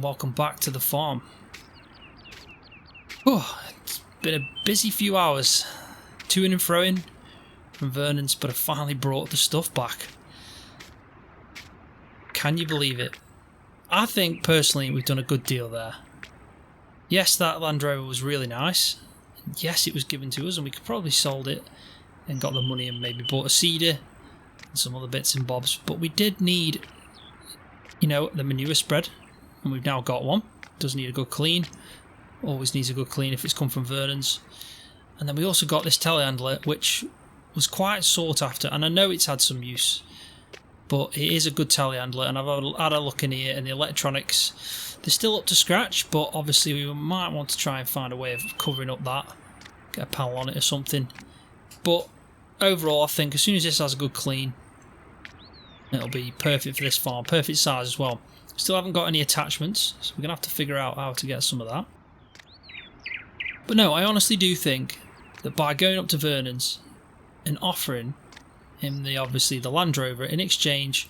and welcome back to the farm. Oh, it's been a busy few hours, to-ing and fro-ing from Vernon's, but I finally brought the stuff back. Can you believe it? I think personally we've done a good deal there. Yes, that Land Rover was really nice. Yes, it was given to us and we could probably sold it and got the money and maybe bought a seeder and some other bits and bobs, but we did need, you know, the manure spread, and we've now got one. Does need a good clean. Always needs a good clean if it's come from Vernon's. And then we also got this telehandler, which was quite sought after, and I know it's had some use, but it is a good telehandler, and I've had a look in here, and the electronics, they're still up to scratch, but obviously we might want to try and find a way of covering up that, get a panel on it or something. But overall, I think as soon as this has a good clean, it'll be perfect for this farm, perfect size as well. Still haven't got any attachments, so we're going to have to figure out how to get some of that. But no, I honestly do think that by going up to Vernon's and offering him obviously the Land Rover in exchange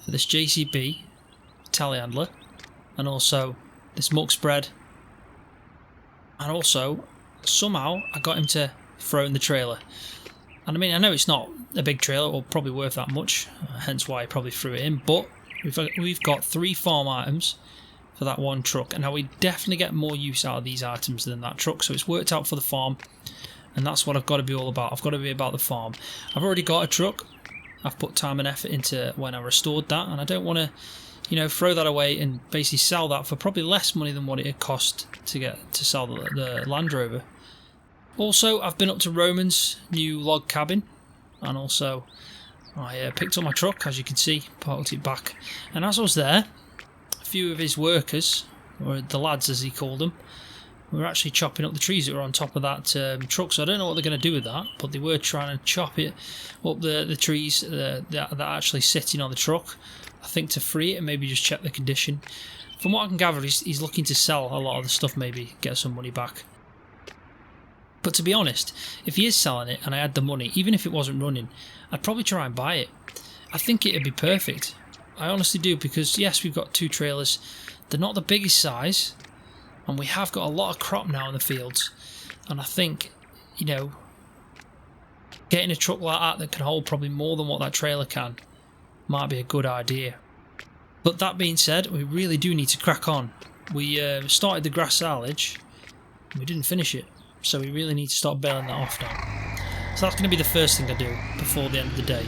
for this JCB telehandler and also this muck spread, and also somehow I got him to throw in the trailer. And I mean, I know it's not a big trailer or probably worth that much, hence why I probably threw it in, but we've got 3 farm items for that one truck, and now we definitely get more use out of these items than that truck, so it's worked out for the farm, and that's what I've got to be all about. I've got to be about the farm. I've already got a truck. I've put time and effort into when I restored that, and I don't want to, you know, throw that away and basically sell that for probably less money than what it had cost to sell the Land Rover. Also, I've been up to Roman's new log cabin, and also I picked up my truck, as you can see, parked it back, and as I was there, a few of his workers, or the lads as he called them, were actually chopping up the trees that were on top of that truck. So I don't know what they're going to do with that, but they were trying to chop it up, the trees that are actually sitting on the truck, I think to free it and maybe just check the condition. From what I can gather, he's looking to sell a lot of the stuff, maybe get some money back. But to be honest, if he is selling it and I had the money, even if it wasn't running, I'd probably try and buy it. I think it'd be perfect. I honestly do, because yes, we've got 2 trailers. They're not the biggest size, and we have got a lot of crop now in the fields. And I think, you know, getting a truck like that can hold probably more than what that trailer can might be a good idea. But that being said, we really do need to crack on. We started the grass silage, and we didn't finish it. So we really need to start baling that off now. So that's going to be the first thing I do before the end of the day.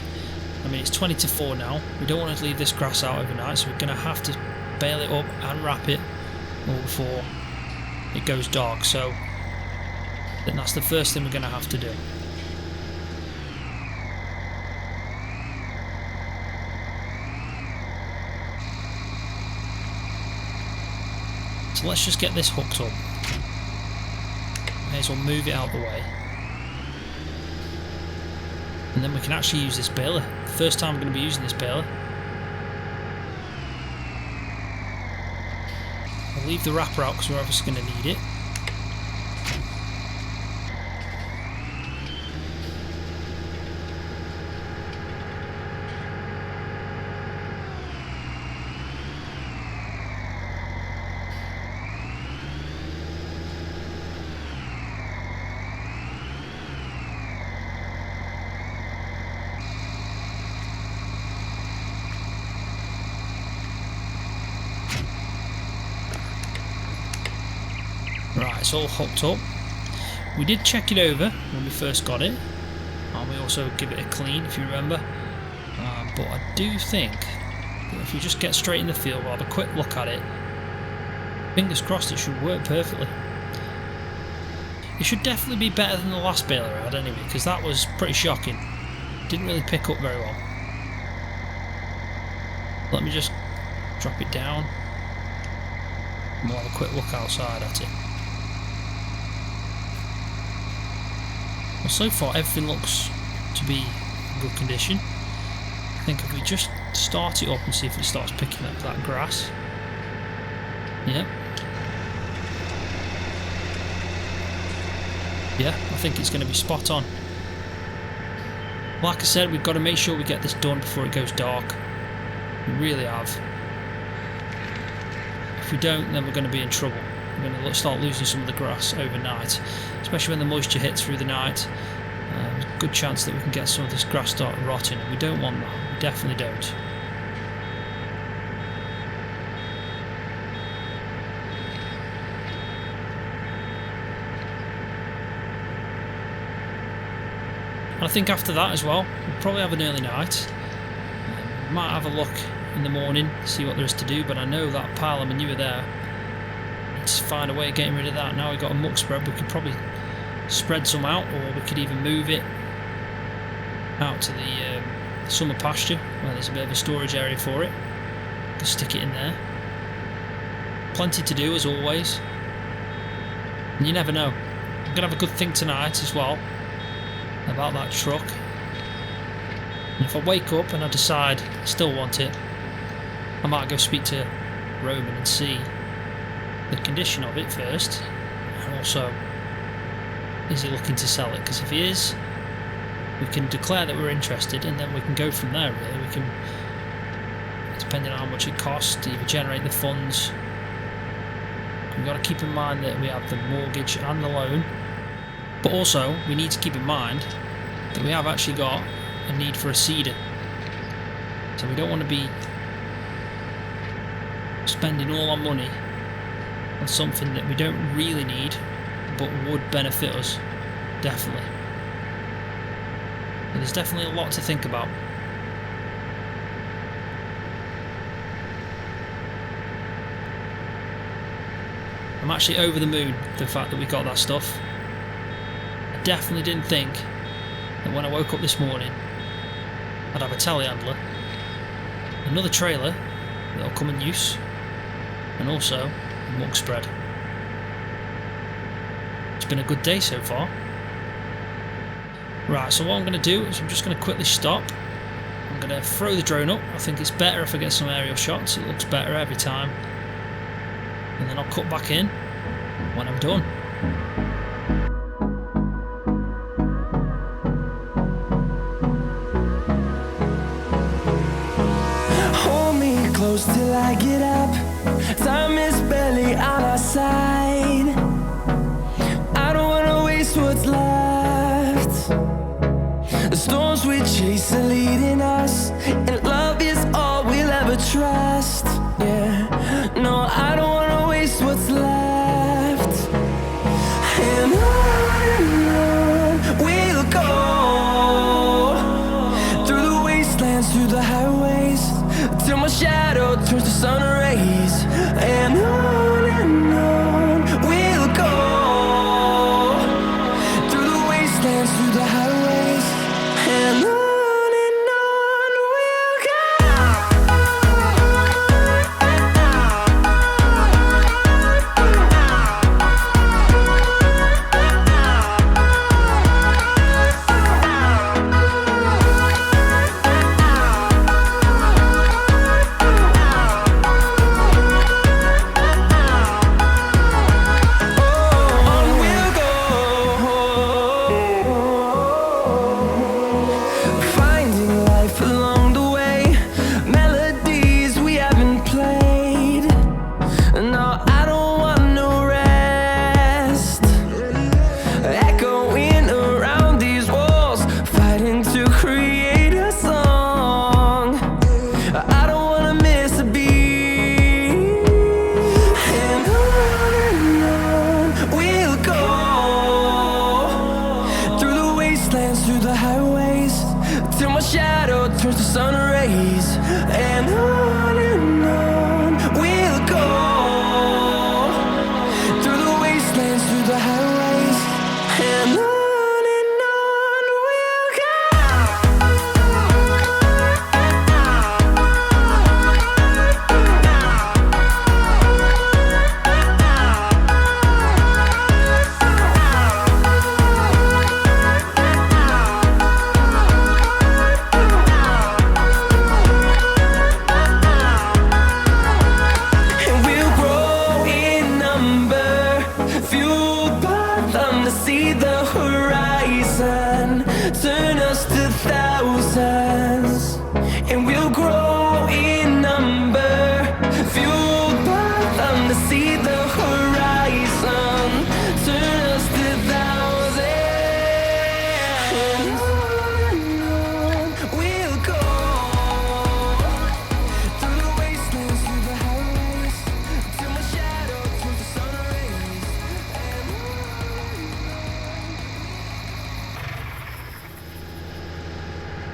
I mean, it's 20 to 4 now. We don't want to leave this grass out overnight, so we're going to have to bale it up and wrap it all before it goes dark. So then that's the first thing we're going to have to do. So let's just get this hooked up. May as well move it out of the way. And then we can actually use this baler. First time I'm going to be using this baler. I'll leave the wrapper out because we're obviously going to need it. Right, it's all hooked up. We did check it over when we first got it, and we also give it a clean, if you remember. But I do think that if we just get straight in the field, we'll have a quick look at it. Fingers crossed it should work perfectly. It should definitely be better than the last baler I had anyway, because that was pretty shocking. Didn't really pick up very well. Let me just drop it down, and we'll have a quick look outside at it. Well, so far everything looks to be in good condition. I think if we just start it up and see if it starts picking up that grass. Yep. Yeah, I think it's going to be spot on. Like I said, we've got to make sure we get this done before it goes dark. We really have. If we don't, then we're going to be in trouble. We're going to start losing some of the grass overnight, especially when the moisture hits through the night. There's a good chance that we can get some of this grass start rotting, and we don't want that. We definitely don't. And I think after that as well, we'll probably have an early night. We might have a look in the morning, see what there is to do, but I know that pile of manure there, let's find a way of getting rid of that. Now we've got a muck spread, we could probably spread some out, or we could even move it out to the summer pasture where there's a bit of a storage area for it. Just stick it in there. Plenty to do as always, and you never know. I'm going to have a good think tonight as well about that truck, and if I wake up and I decide I still want it, I might go speak to Roman and see the condition of it first, and also, is he looking to sell it? Because if he is, we can declare that we're interested, and then we can go from there really. We can, depending on how much it costs, either generate the funds. We've got to keep in mind that we have the mortgage and the loan, but also we need to keep in mind that we have actually got a need for a seeder. So we don't want to be spending all our money on something that we don't really need but would benefit us, definitely. But there's definitely a lot to think about. I'm actually over the moon with the fact that we got that stuff. I definitely didn't think that when I woke up this morning I'd have a telehandler, another trailer that'll come in use, and also a muck spread. It's been a good day so far. Right, so what I'm going to do is I'm just going to quickly stop. I'm going to throw the drone up. I think it's better if I get some aerial shots. It looks better every time. And then I'll cut back in when I'm done. Hold me close till I get up. Time is barely on our side. I don't wanna waste what's left. The storms we chase are leading us, and love is all we'll ever trust. Yeah, no, I don't wanna waste what's left. And on we'll go, through the wastelands, through the highways, till my shadow turns to sun rays. And on we'll go, through the wastelands, through the highways, and on we'll go. Through the highways, till my shadow turns to sun rays. And on we'll go, through the wastelands, through the highways, and on we'll see the horizon, turn us to thousands, and we'll grow in number, fueled by the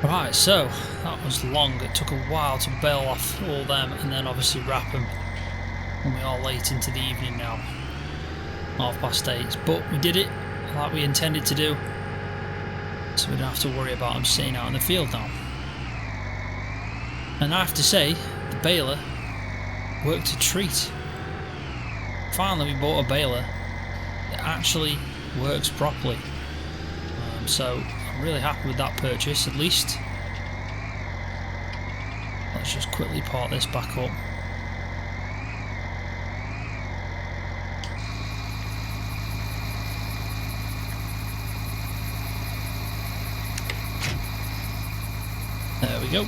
Right, so that was long. It took a while to bail off all them and then obviously wrap them. And we are late into the evening now, 8:30. But we did it like we intended to do, so we don't have to worry about them sitting out in the field now. And I have to say, the baler worked a treat. Finally, we bought a baler that actually works properly. So I'm really happy with that purchase, at least. Let's just quickly part this back up. There we go.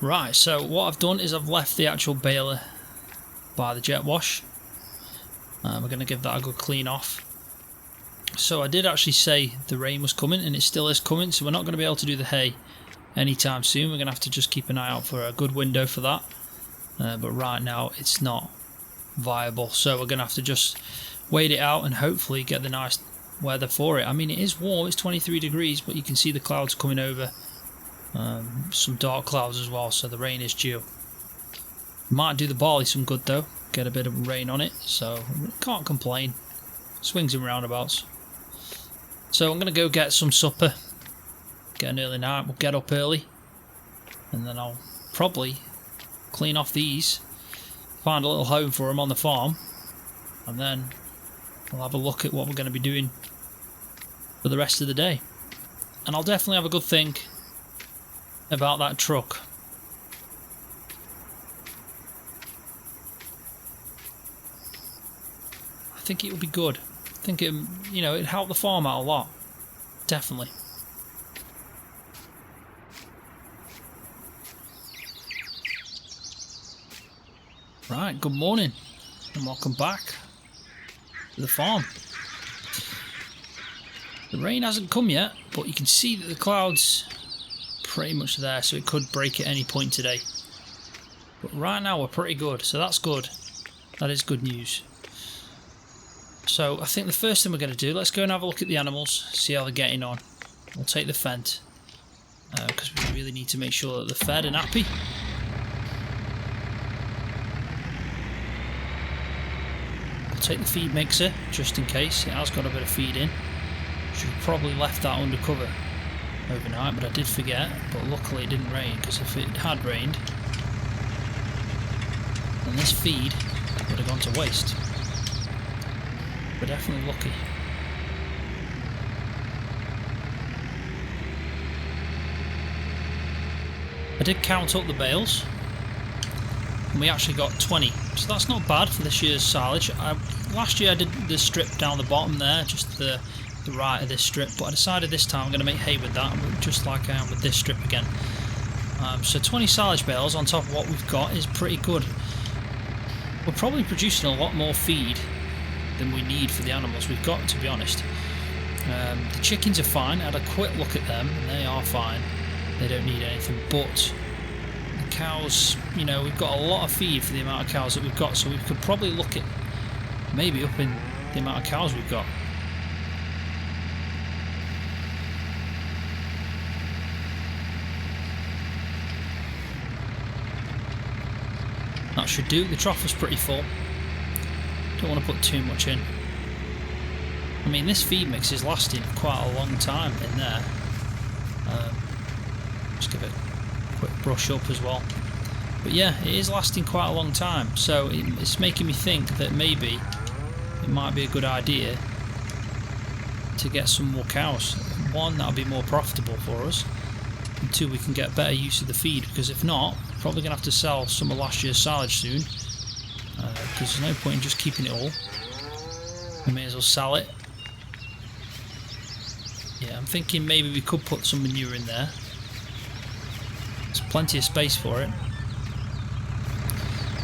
Right, so what I've done is I've left the actual baler by the jet wash. We're going to give that a good clean off. So I did actually say the rain was coming, and it still is coming, so we're not going to be able to do the hay anytime soon. We're going to have to just keep an eye out for a good window for that. But right now it's not viable, so we're going to have to just wait it out and hopefully get the nice weather for it. I mean, it is warm, it's 23 degrees, but you can see the clouds coming over. Some dark clouds as well, so the rain is due. Might do the barley some good though, get a bit of rain on it, so can't complain. Swings and roundabouts. So I'm going to go get some supper, get an early night, we'll get up early, and then I'll probably clean off these, find a little home for them on the farm, and then we'll have a look at what we're going to be doing for the rest of the day. And I'll definitely have a good think about that truck. I think it will be good. I think it, you know, it'd help the farm out a lot. Definitely. Right, good morning and welcome back to the farm. The rain hasn't come yet, but you can see that the clouds pretty much there, so it could break at any point today. But right now we're pretty good, so that's good. That is good news. So I think the first thing we're going to do, let's go and have a look at the animals, see how they're getting on. We'll take the Fent, because we really need to make sure that they're fed and happy. We'll take the feed mixer, just in case. It has got a bit of feed in. Should have probably left that under cover overnight, but I did forget. But luckily it didn't rain, because if it had rained, then this feed would have gone to waste. We're definitely lucky. I did count up the bales, and we actually got 20, so that's not bad for this year's silage. Last year I did the strip down the bottom there, just the right of this strip, but I decided this time I'm going to make hay with that, just like I am with this strip again. So 20 silage bales on top of what we've got is pretty good. We're probably producing a lot more feed than we need for the animals we've got, to be honest. The chickens are fine. I had a quick look at them and they are fine. They don't need anything, but the cows, you know, we've got a lot of feed for the amount of cows that we've got, so we could probably look at maybe upping the amount of cows we've got. That should do. The trough was pretty full. Don't want to put too much in. I mean, this feed mix is lasting quite a long time in there. Just give it a quick brush up as well. But yeah, it is lasting quite a long time, so it's making me think that maybe it might be a good idea to get some more cows. One, that'll be more profitable for us, and two, we can get better use of the feed, because if not, we're probably going to have to sell some of last year's silage soon, because there's no point in just keeping it all. We may as well sell it. Yeah, I'm thinking maybe we could put some manure in there. There's plenty of space for it.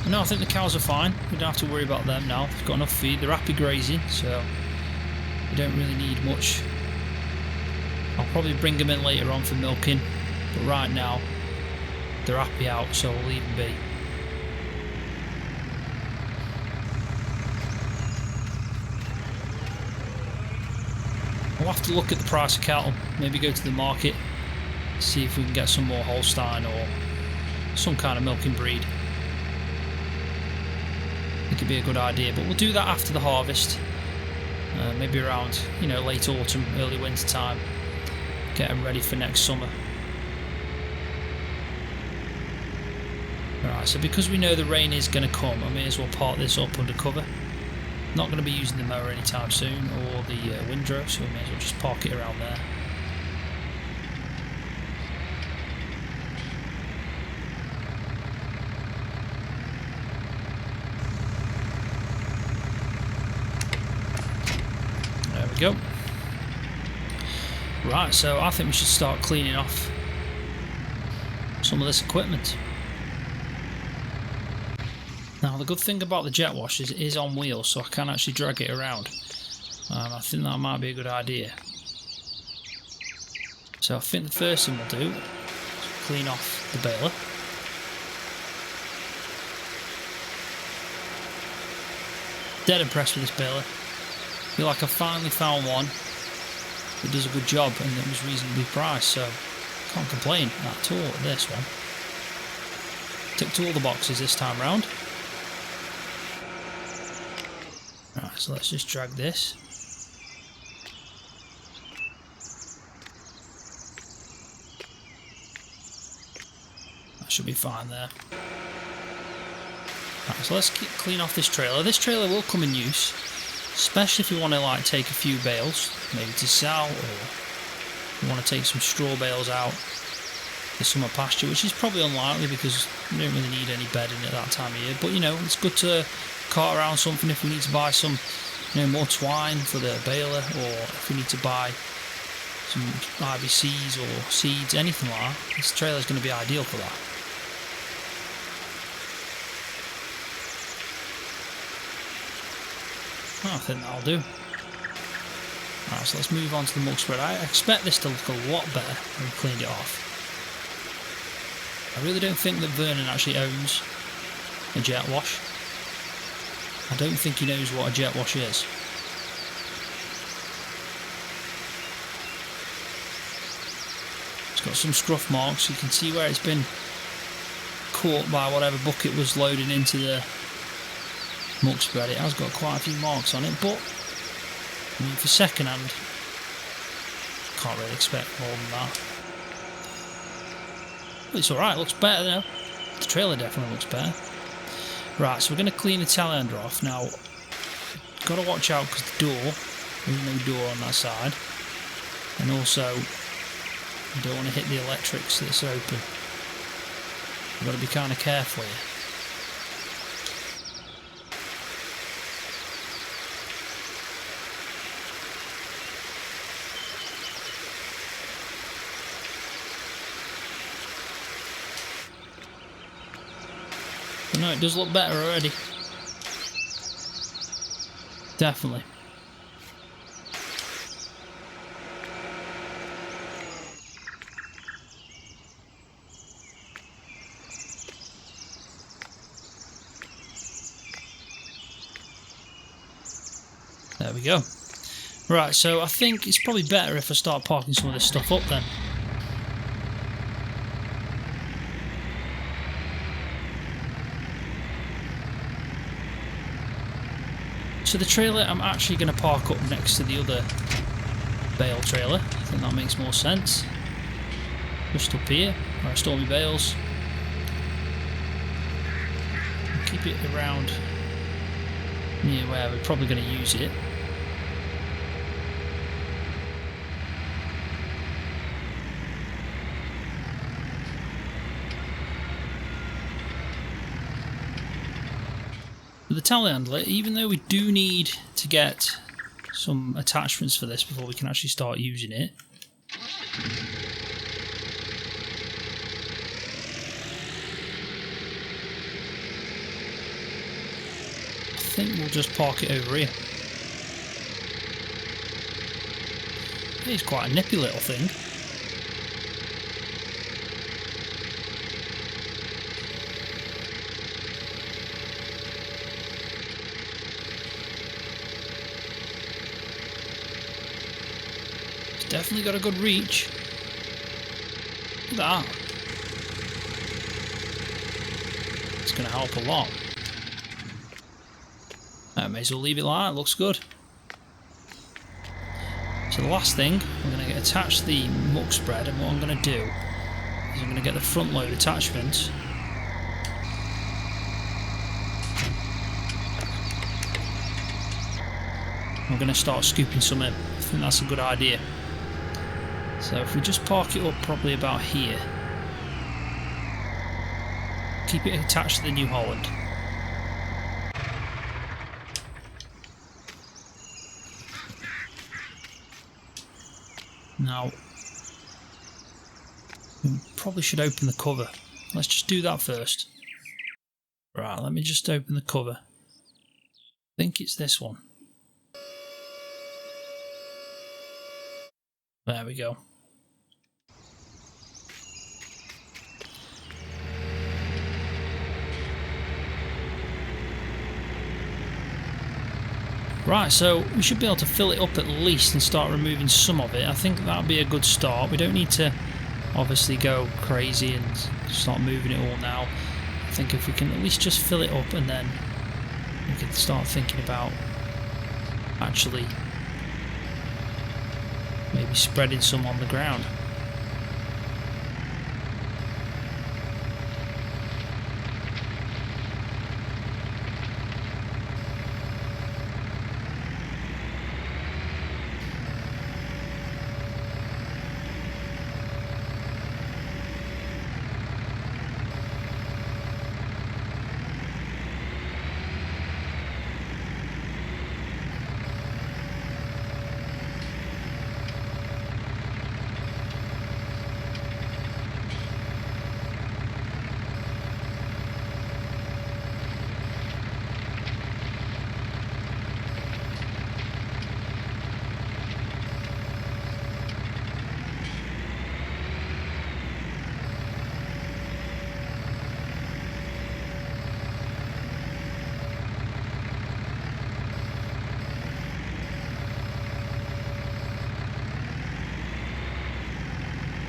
But no, I think the cows are fine. We don't have to worry about them now. They've got enough feed. They're happy grazing, so we don't really need much. I'll probably bring them in later on for milking, but right now they're happy out, so we'll leave them be. We'll have to look at the price of cattle, maybe go to the market, see if we can get some more Holstein or some kind of milking breed. I think it'd be a good idea, but we'll do that after the harvest, maybe around, you know, late autumn, early winter time, get them ready for next summer. Alright, so because we know the rain is going to come, I may as well park this up under cover. Not going to be using the mower anytime soon, or the windrow, so we may as well just park it around there. There we go. Right, so I think we should start cleaning off some of this equipment. Now the good thing about the jet wash is it is on wheels, so I can actually drag it around. I think that might be a good idea. So I think the first thing we'll do is clean off the baler. Dead impressed with this baler. I feel like I finally found one that does a good job and it was reasonably priced, so can't complain at all at this one. Ticked all the boxes this time round. Right, so let's just drag this. That should be fine there. Right, so let's clean off this trailer. This trailer will come in use, especially if you want to like take a few bales, maybe to sell, or you want to take some straw bales out for summer pasture, which is probably unlikely because we don't really need any bedding at that time of year. But you know, it's good to cart around something if we need to buy some, you know, more twine for the baler, or if we need to buy some IBCs or seeds, anything like that. This trailer is going to be ideal for that. I think that'll do. Alright, so let's move on to the muck spread. I expect this to look a lot better when we cleaned it off. I really don't think that Vernon actually owns a jet wash. I don't think he knows what a jet wash is. It's got some scruff marks. You can see where it's been caught by whatever bucket was loading into the muck spread. It has got quite a few marks on it, but I mean, for second hand, can't really expect more than that. But it's alright, looks better though. The trailer definitely looks better. Right, so we're going to clean the telehandler off. Now, got to watch out because the door, there's no door on that side. And also, you don't want to hit the electrics that's open. You've got to be kind of careful here. But no, it does look better already. Definitely. There we go. Right, so I think it's probably better if I start parking some of this stuff up then. So the trailer I'm actually going to park up next to the other bale trailer. I think that makes more sense. Just up here, where I store my bales. I'll keep it around near where we're probably going to use it. The telehandler, even though we do need to get some attachments for this before we can actually start using it, I think we'll just park it over here. It's quite a nippy little thing. definitely got a good reach. Look at that. It's going to help a lot. I may as well leave it like that. Looks good. So the last thing, I'm going to attach the muck spread, and what I'm going to do is I'm going to get the front load attachment. I'm going to start scooping some in. I think that's a good idea. So if we just park it up probably about here, keep it attached to the New Holland. Now, we probably should open the cover. Let's just do that first. Right, let me just open the cover. I think it's this one. There we go. Right, so we should be able to fill it up at least and start removing some of it. I think that would be a good start. We don't need to obviously go crazy and start moving it all now. I think if we can at least just fill it up, and then we can start thinking about actually maybe spreading some on the ground.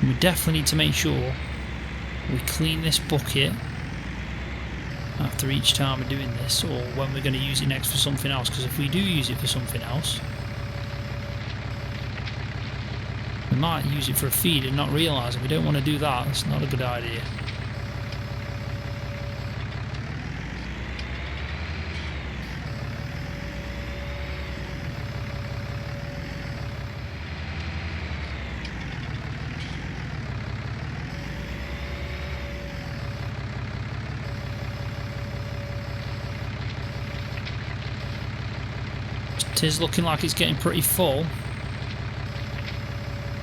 We definitely need to make sure we clean this bucket after each time we're doing this, or when we're going to use it next for something else, because if we do use it for something else, we might use it for a feed and not realise it. We don't want to do that. That's not a good idea. It is looking like it's getting pretty full.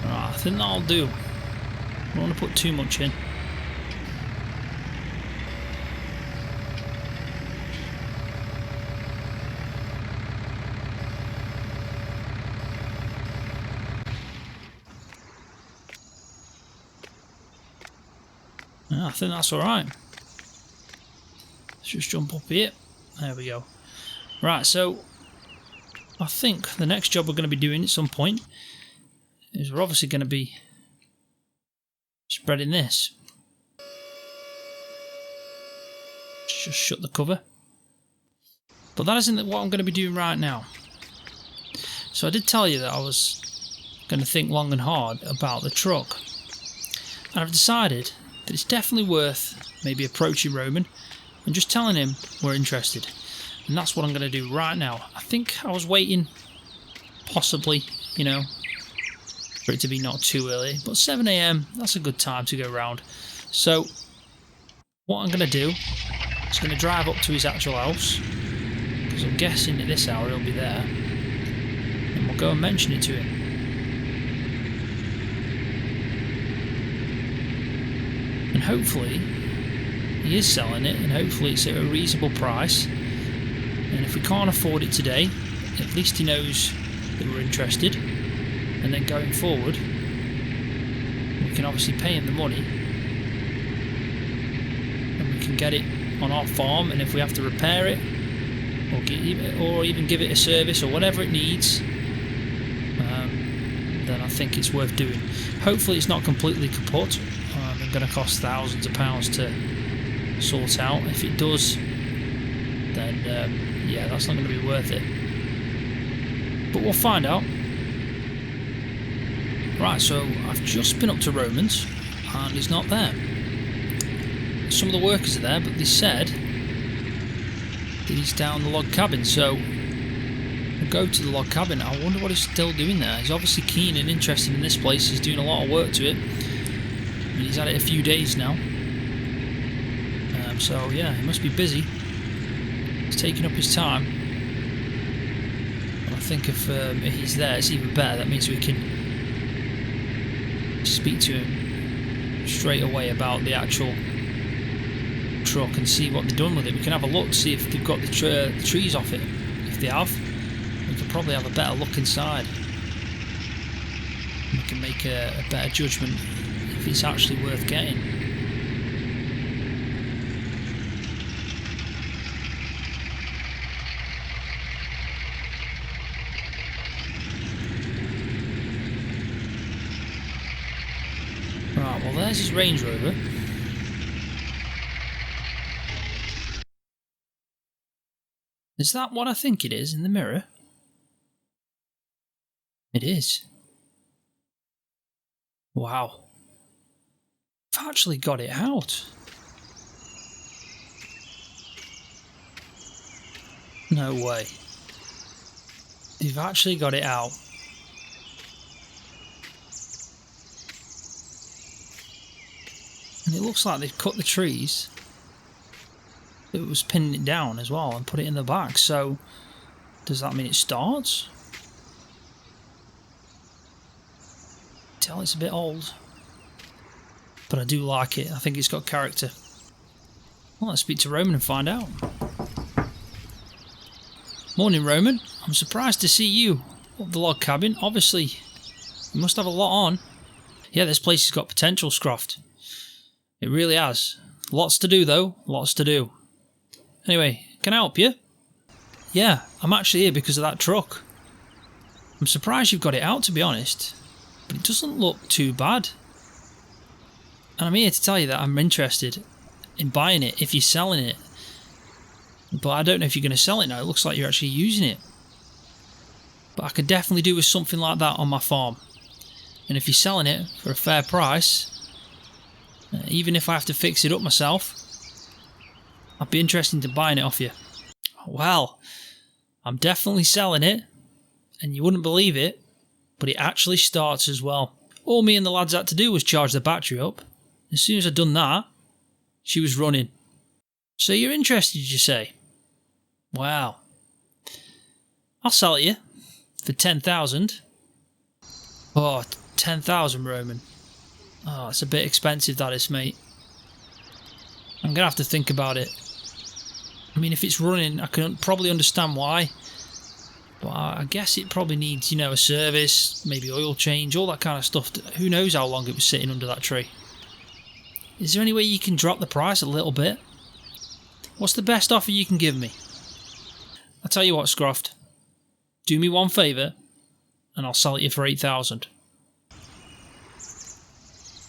Right, I think that'll do. I don't want to put too much in. I think that's alright. Let's just jump up here. There we go. Right, so I think the next job we're going to be doing at some point is we're obviously going to be spreading this. Just shut the cover. But that isn't what I'm going to be doing right now. So I did tell you that I was going to think long and hard about the truck. And I've decided that it's definitely worth maybe approaching Roman and just telling him we're interested. And that's what I'm going to do right now. I think I was waiting, possibly, you know, for it to be not too early. But 7 AM, that's a good time to go round. So, what I'm going to do is going to drive up to his actual house, because I'm guessing at this hour he'll be there. And we'll go and mention it to him. And hopefully, he is selling it, and hopefully it's at a reasonable price. And if we can't afford it today, at least he knows that we're interested. And then going forward, we can obviously pay him the money, and we can get it on our farm. And if we have to repair it, or even give it a service or whatever it needs, then I think it's worth doing. Hopefully it's not completely kaput. It's going to cost thousands of pounds to sort out. If it does, then yeah, that's not going to be worth it. But we'll find out. Right, so I've just been up to Romans and he's not there. Some of the workers are there, but they said that he's down the log cabin, so we'll go to the log cabin. I wonder what he's still doing there. He's obviously keen and interested in this place. He's doing a lot of work to it. I mean, he's had it a few days now. So yeah, he must be busy. He's taking up his time. And I think if he's there, it's even better. That means we can speak to him straight away about the actual truck and see what they've done with it. We can have a look, see if they've got the trees off it. If they have, we can probably have a better look inside. We can make a better judgment if it's actually worth getting. Right, well there's his Range Rover. Is that what I think it is in the mirror? It is. Wow. I've actually got it out. No way. You've actually got it out. And it looks like they've cut the trees. It was pinning it down as well and put it in the back. So, does that mean it starts? Tell it's a bit old. But I do like it. I think it's got character. Well, let's speak to Roman and find out. Morning, Roman. I'm surprised to see you up the log cabin. Obviously, you must have a lot on. Yeah, this place has got potential, Scroft. It really has. Lots to do, though. Lots to do. Anyway, can I help you? Yeah, I'm actually here because of that truck. I'm surprised you've got it out, to be honest. But it doesn't look too bad. And I'm here to tell you that I'm interested in buying it if you're selling it. But I don't know if you're going to sell it now. It looks like you're actually using it. But I could definitely do with something like that on my farm. And if you're selling it for a fair price, even if I have to fix it up myself, I'd be interested in buying it off you. Well, I'm definitely selling it, and you wouldn't believe it, but it actually starts as well. All me and the lads had to do was charge the battery up. As soon as I'd done that, she was running. So you're interested, you say? Wow. I'll sell it you for 10,000. Oh, 10,000, Roman. Oh, it's a bit expensive, that is, mate. I'm going to have to think about it. I mean, if it's running, I can probably understand why. But I guess it probably needs, you know, a service, maybe oil change, all that kind of stuff. Who knows how long it was sitting under that tree. Is there any way you can drop the price a little bit? What's the best offer you can give me? I'll tell you what, Scroft. Do me one favour, and I'll sell it you for 8,000.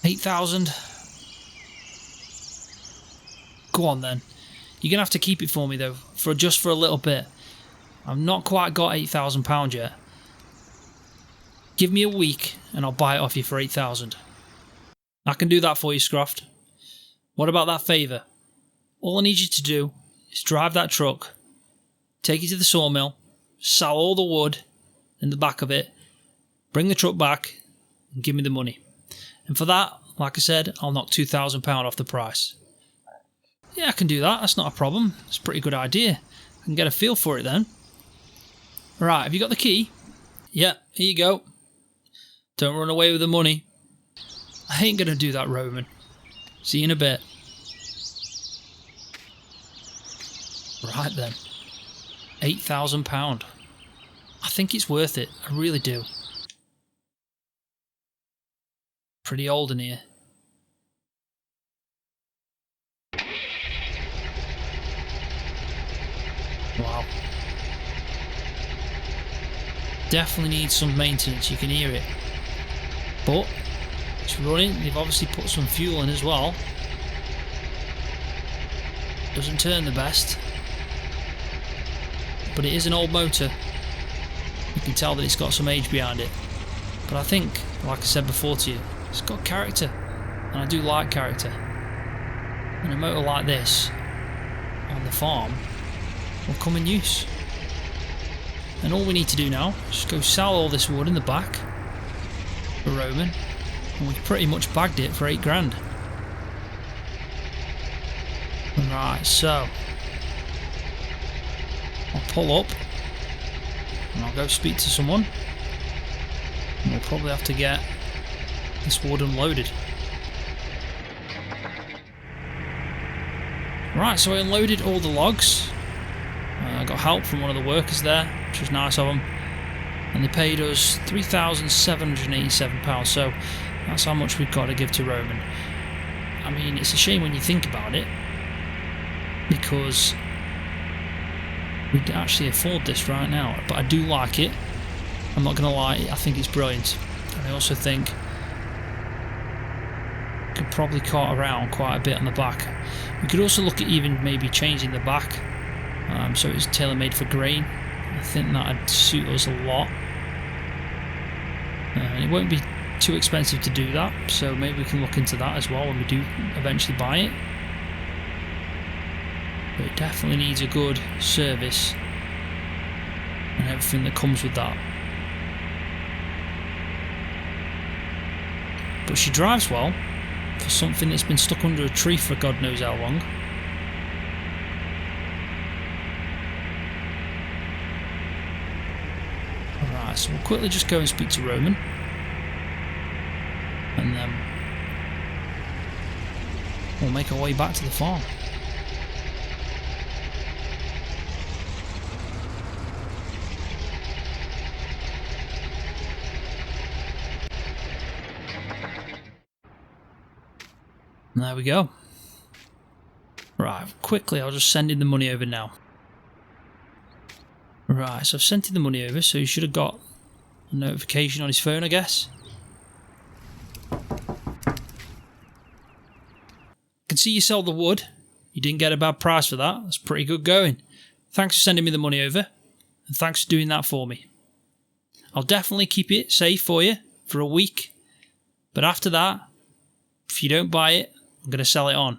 8,000? Go on then. You're going to have to keep it for me though, just for a little bit. I've not quite got £8,000 yet. Give me a week and I'll buy it off you for 8,000. I can do that for you, Scroft. What about that favour? All I need you to do is drive that truck, take it to the sawmill, sell all the wood in the back of it, bring the truck back and give me the money. And for that, like I said, I'll knock £2,000 off the price. Yeah, I can do that. That's not a problem. It's a pretty good idea. I can get a feel for it then. Right, have you got the key? Yeah, here you go. Don't run away with the money. I ain't going to do that, Roman. See you in a bit. Right then. £8,000. I think it's worth it. I really do. Pretty old in here. Wow. Definitely needs some maintenance, you can hear it. But it's running. They've obviously put some fuel in as well. Doesn't turn the best, but it is an old motor. You can tell that it's got some age behind it. But I think, like I said before to you, it's got character, and I do like character. And a motor like this on the farm will come in use. And all we need to do now is just go sell all this wood in the back for Roman, and we've pretty much bagged it for 8 grand. Right, so I'll pull up and I'll go speak to someone, and we'll probably have to get this wood unloaded. Right, so I unloaded all the logs. I got help from one of the workers there, which was nice of them, and they paid us £3,787, so that's how much we've got to give to Roman. I mean, it's a shame when you think about it, because we'd actually afford this right now, but I do like it. I'm not going to lie, I think it's brilliant. And I also think we could probably cart around quite a bit on the back. We could also look at even maybe changing the back so it's tailor-made for grain. I think that'd suit us a lot. And it won't be too expensive to do that, so maybe we can look into that as well when we do eventually buy it. But it definitely needs a good service and everything that comes with that. But she drives well for something that's been stuck under a tree for God knows how long. Alright, so we'll quickly just go and speak to Roman, and then we'll make our way back to the farm. And there we go. Right, quickly, I'll just send in the money over now. Right, so I've sent in the money over, so you should have got a notification on his phone, I guess. I can see you sell the wood. You didn't get a bad price for that. That's pretty good going. Thanks for sending me the money over, and thanks for doing that for me. I'll definitely keep it safe for you for a week, but after that, if you don't buy it, I'm going to sell it on.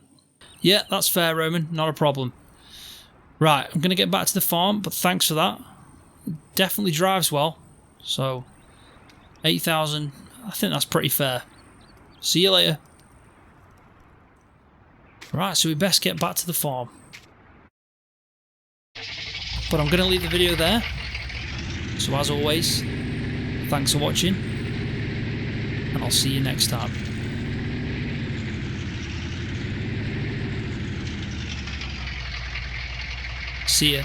Yeah, that's fair, Roman. Not a problem. Right, I'm going to get back to the farm, but thanks for that. It definitely drives well. So, 8,000, I think that's pretty fair. See you later. Right, so we best get back to the farm. But I'm going to leave the video there. So as always, thanks for watching, and I'll see you next time. See ya.